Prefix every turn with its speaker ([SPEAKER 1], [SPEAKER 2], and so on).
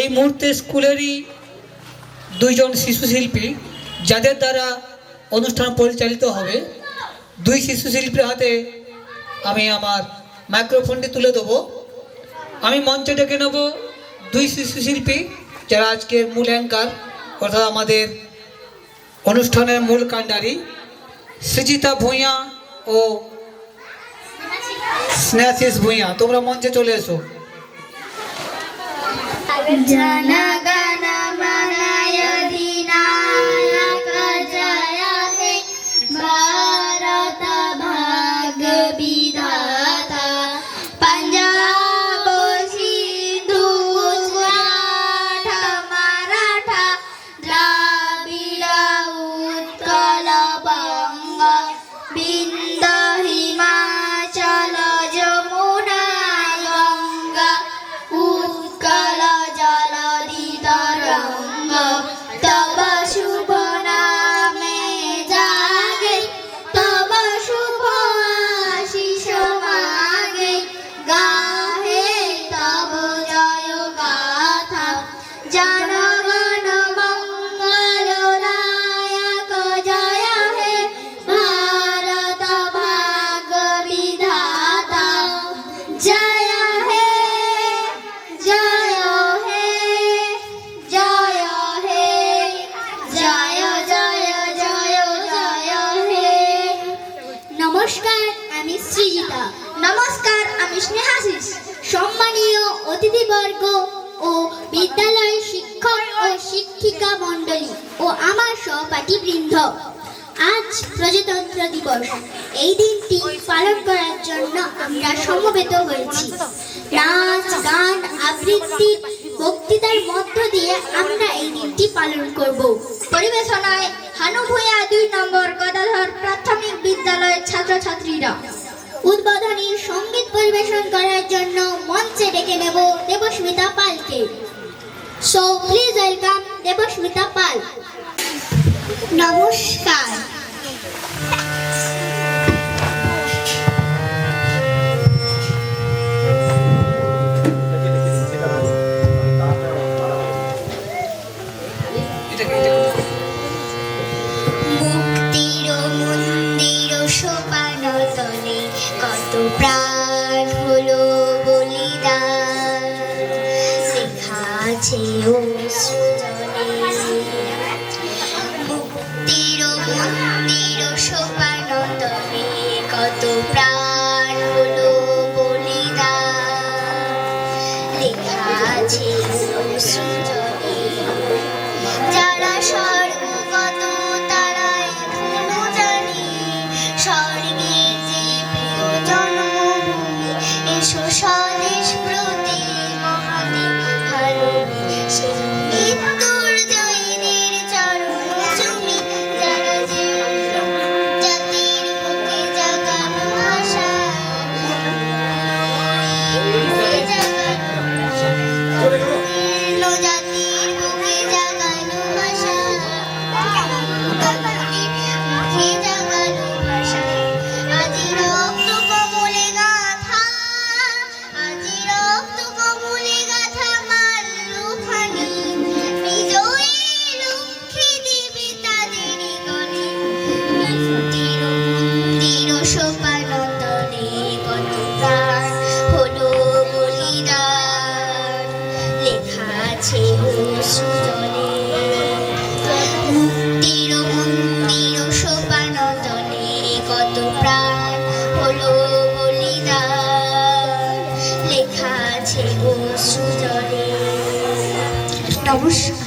[SPEAKER 1] এই মুহূর্তে স্কুলেরই দুইজন শিশু শিল্পী যাদের দ্বারা অনুষ্ঠান পরিচালিত হবে, দুই শিশু শিল্পীর হাতে আমি আমার মাইক্রোফোনটি তুলে দেবো। আমি মঞ্চে ডেকে নেব দুই শিশু শিল্পী যারা আজকের মূল অ্যাঙ্কার অর্থাৎ আমাদের অনুষ্ঠানের মূল কাণ্ডারি, সৃজিতা ভূঁইয়া ও স্নেহাশিস ভূঁইয়া। তোমরা মঞ্চে চলে এসো।
[SPEAKER 2] নমস্কার, আমি সৃজিতা। নমস্কার, আমি স্নেহাশিস। সম্মানীয় অতিথিবর্গ ও বিদ্যালয়ের শিক্ষক ও শিক্ষিকা মণ্ডলী ও আমার সহপাঠীবৃন্দ, আজ প্রজাতন্ত্র দিবস। এই দিনটি পালন করার জন্য আমরা সমবেত হয়েছি। নাচ, গান, আবৃত্তি, বক্তৃতার মধ্য দিয়ে আমরা এই দিনটি পালন করব। পরিবেশনায় হানু ভূঁইয়া ২ নম্বর গদাধর প্রাথমিক বিদ্যালয়ের ছাত্রছাত্রীরা। উদ্বোধনী সঙ্গীত পরিবেশন করার জন্য মঞ্চে ডেকে নেব দেবস্মিতা পালকে। সো প্লিজ ওয়েলকাম দেবস্মিতা পাল। নমস্কার।
[SPEAKER 3] কত প্রাণ হলো বলিদান, লেখা আছে অশ্রুজলে। মুক্তির মন্দির সোপান তলে কত প্রাণ হলো বলিদান, লেখা আছে অশ্রুজলে। যারা স্বর্গগত তারা এখনো জানি স্বর্গের যে প্রিয় জন্মভূমি। এসো স্বদেশ প্রতি মহাদেব ভালোবেসে মৃত্যুর জয়ীদের চরণ চুমি। যারা যে জাতির বুকে জাগানো আশা, জাতির বুকে জাগানো আশা, মুখে জাগানো ভাষা। আজি রক্ত কমলে গাথা, আজি রক্ত কমলে গাথা মাল্যখানি। বিজয়ী লক্ষ্মী দেবী তাদেরই গণে। মুক্তির মন্দির সোপান তলে কত প্রাণ হলো বলিদান, লেখা আছে অশ্রুজলে। মুক্তির মন্দির সোপান তলে কত প্রাণ হলো বলিদান, লেখা আছে অশ্রুজলে।
[SPEAKER 2] নমস্কার।